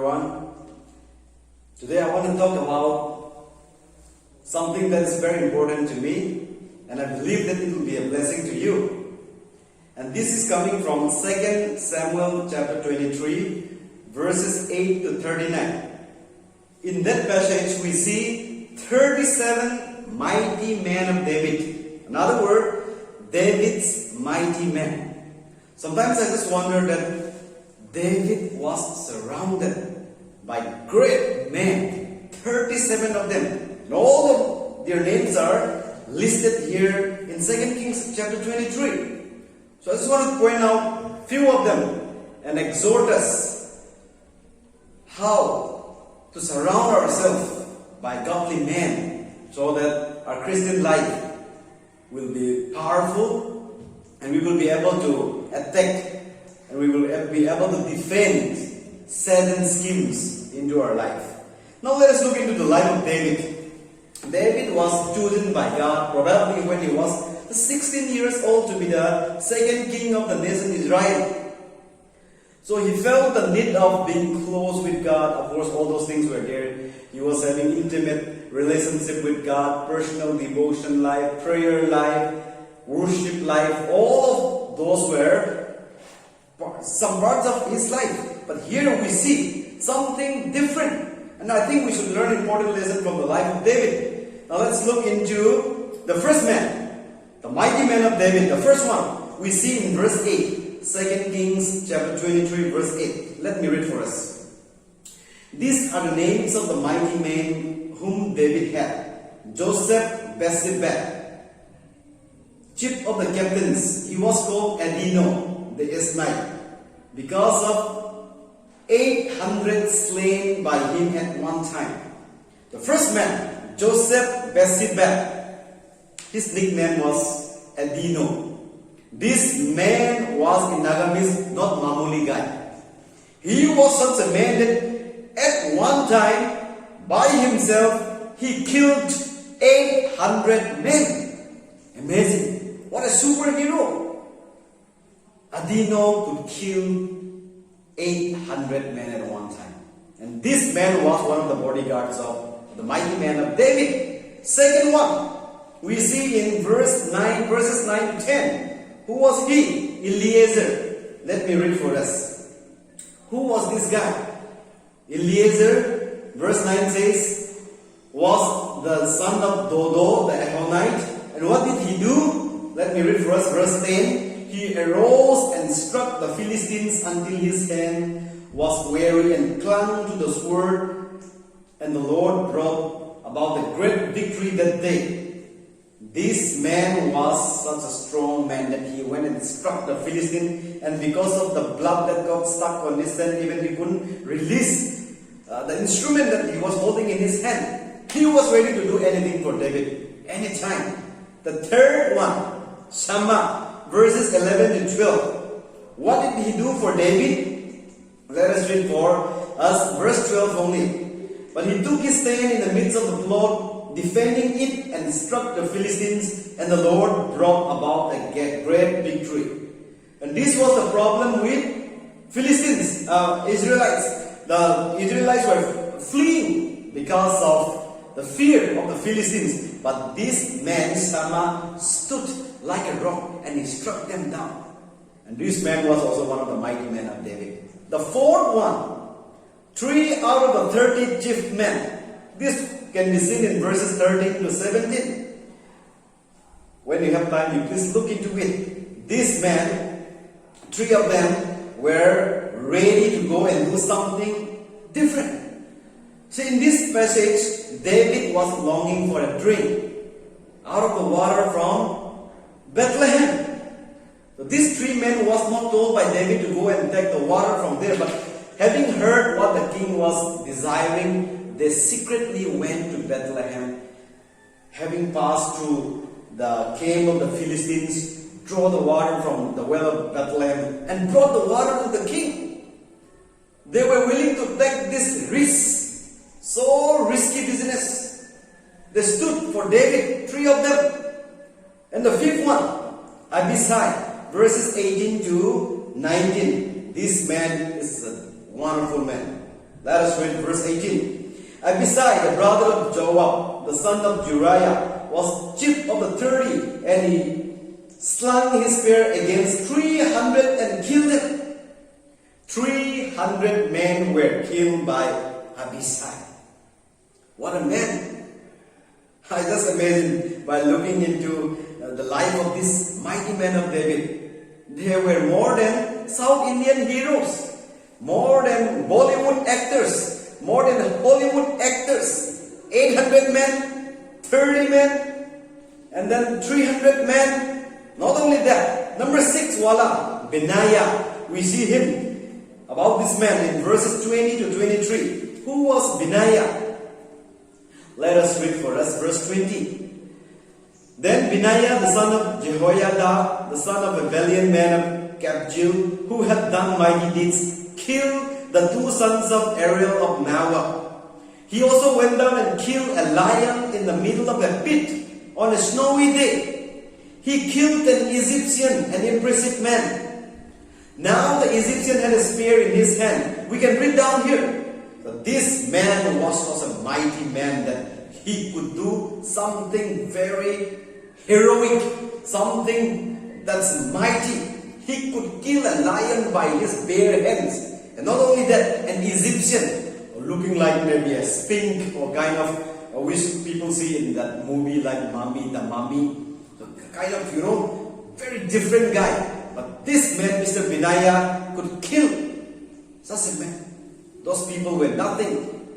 everyone. Today I want to talk about something that is very important to me, and I believe that it will be a blessing to you. And this is coming from 2 Samuel chapter 23, verses 8 to 39. In that passage we see 37 mighty men of David. In other words, David's mighty men. Sometimes I just wonder that David was surrounded by great men, 37 of them. And all of their names are listed here in 2 Kings chapter 23. So I just want to point out a few of them and exhort us how to surround ourselves by godly men so that our Christian life will be powerful and we will be able to attack and we will be able to defend Satan's schemes into our life. Now let us look into the life of David. David was chosen by God probably when he was 16 years old to be the second king of the nation Israel. So he felt the need of being close with God. Of course, all those things were there. He was having intimate relationship with God, personal devotion life, prayer life, worship life. All of those were some parts of his life. But here we see something different. And I think we should learn an important lesson from the life of David. Now let's look into the first man, the mighty man of David. The first one we see in verse 8, 2 Kings chapter 23 verse 8. Let me read for us. These are the names of the mighty men whom David had. Joseph Bathsheba, chief of the captains. He was called Adino the Esnite, because of 800 slain by him at one time. The first man, Joseph Bathsheba, his nickname was Adino. This man was in Nagamese not Mamuli guy. He was such a man that at one time by himself he killed 800 men. Amazing. What a superhero. Adino could kill 800 men at one time. And this man was one of the bodyguards of the mighty man of David. Second one, we see in verses 9 to 10. Who was he? Eliezer. Let me read for us. Who was this guy? Eliezer, verse 9 says, was the son of Dodo the Ammonite. And what did he do? Let me read for us verse 10. He arose and struck the Philistines until his hand was weary and clung to the sword. And the Lord brought about a great victory that day. This man was such a strong man that he went and struck the Philistine, and because of the blood that got stuck on his hand, even he couldn't release the instrument that he was holding in his hand. He was ready to do anything for David, anytime. The third one, Shammah, verses 11 to 12. What did he do for David? Let us read for us verse 12 only. But he took his stand in the midst of the plot, defending it, and struck the Philistines, and the Lord brought about a great victory. And this was the problem with Philistines, Israelites. The Israelites were fleeing because of the fear of the Philistines. But this man, Shammah, stood like a rock and he struck them down. And this man was also one of the mighty men of David. The fourth one, 3 out of the 30 chief men. This can be seen in verses 13 to 17. When you have time, you please look into it. These men, 3 of them were ready to go and do something different. So in this passage, David was longing for a drink out of the water from Bethlehem. So these 3 men was not told by David to go and take the water from there, but having heard what the king was desiring, they secretly went to Bethlehem. Having passed through the camp of the Philistines, draw the water from the well of Bethlehem and brought the water to the king. They were willing to take this risk, so risky business. They stood for David, 3 of them. And the 5th one, Abishai, verses 18 to 19. This man is a wonderful man. Let us read verse 18. Abishai, the brother of Joab, the son of Uriah, was chief of the 30, and he slung his spear against 300 and killed them. 300 men were killed by Abishai. What a man! I just imagine by looking into the life of this mighty man of David. There were more than South Indian heroes, more than Bollywood actors, more than Hollywood actors. 800 men, 30 men, and then 300 men. Not only that, number 6 wala, Benaiah. We see him about this man in verses 20 to 23. Who was Benaiah? Let us read for us verse 20. Then Benaiah, the son of Jehoiada, the son of a valiant man of Kabjil, who had done mighty deeds, killed the 2 sons of Ariel of Nawah. He also went down and killed a lion in the middle of a pit on a snowy day. He killed an Egyptian, an impressive man. Now the Egyptian had a spear in his hand. We can read down here. But this man was a mighty man, that he could do something very heroic, something that's mighty. He could kill a lion by his bare hands. And not only that, an Egyptian, looking like maybe a sphinx or kind of, which people see in that movie like Mummy, the Mummy. Kind of, very different guy. But this man, Mr. Benaiah, could kill such a man. Those people were nothing.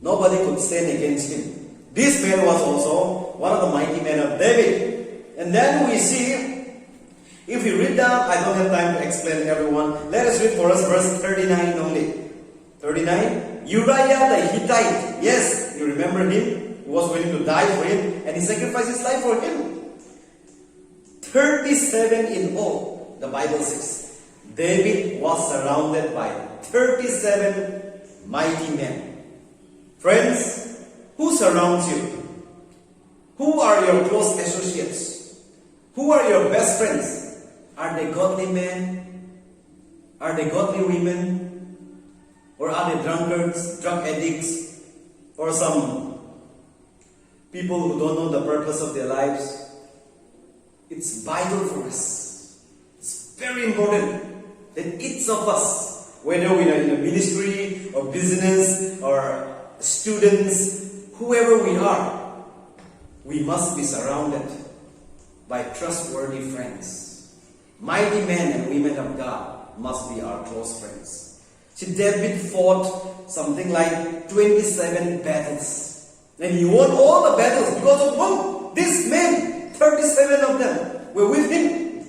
Nobody could stand against him. This man was also one of the mighty men of David. And then we see, if we read down, I don't have time to explain everyone. Let us read for us verse 39 only. 39, Uriah the Hittite. Yes, you remember him. He was willing to die for him, and he sacrificed his life for him. 37 in all, the Bible says. David was surrounded by 37 mighty men. Friends, who surrounds you? Who are your close associates? Who are your best friends? Are they godly men? Are they godly women? Or are they drunkards, drug addicts? Or some people who don't know the purpose of their lives? It's vital for us. It's very important that each of us, whether we are in a ministry or business or students, whoever we are, we must be surrounded by trustworthy friends. Mighty men and women of God must be our close friends. See, David fought something like 27 battles. And he won all the battles because of whom? These men. 37 of them were with him.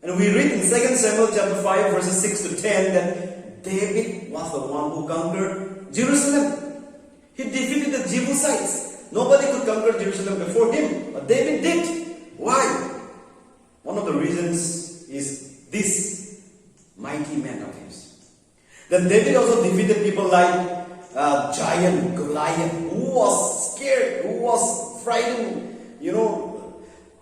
And we read in 2 Samuel chapter 5 verses 6 to 10 that David was the one who conquered Jerusalem. He defeated the Jebusites. Nobody could conquer Jerusalem before him, but David did. Why? One of the reasons is this mighty man of his. Then David also defeated people like giant Goliath, who was scared, who was frightened.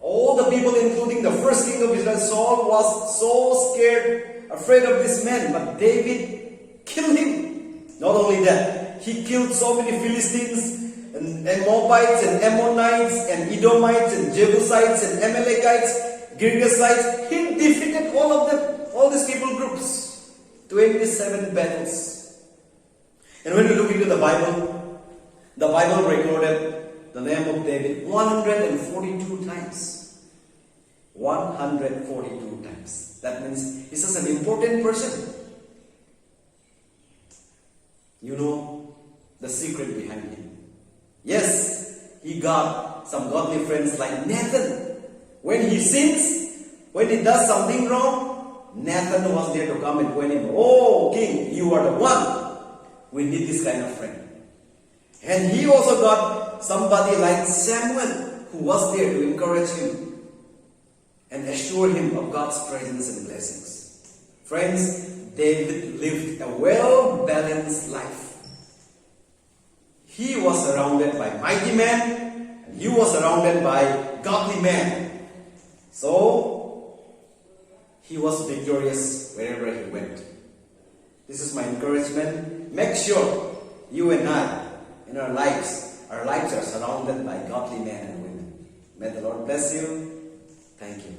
All the people, including the first king of Israel, Saul, was so scared, afraid of this man. But David killed him. Not only that, he killed so many Philistines, and Moabites, and Ammonites, and Edomites, and Jebusites, and Amalekites, Girgasites. He defeated all of them, all these people groups. 27 battles. And when we look into the Bible recorded the name of David 142 times. 142 times. That means he's just an important person. You know the secret behind him. Yes, he got some godly friends like Nathan. When he sins, when he does something wrong, Nathan was there to come and point him. Oh, king, you are the one. We need this kind of friend. And he also got somebody like Samuel, who was there to encourage him and assure him of God's presence and blessings. Friends, David lived a well-balanced life. He was surrounded by mighty men, and he was surrounded by godly men. So, he was victorious wherever he went. This is my encouragement. Make sure you and I, in our lives are surrounded by godly men and women. May the Lord bless you. Thank you.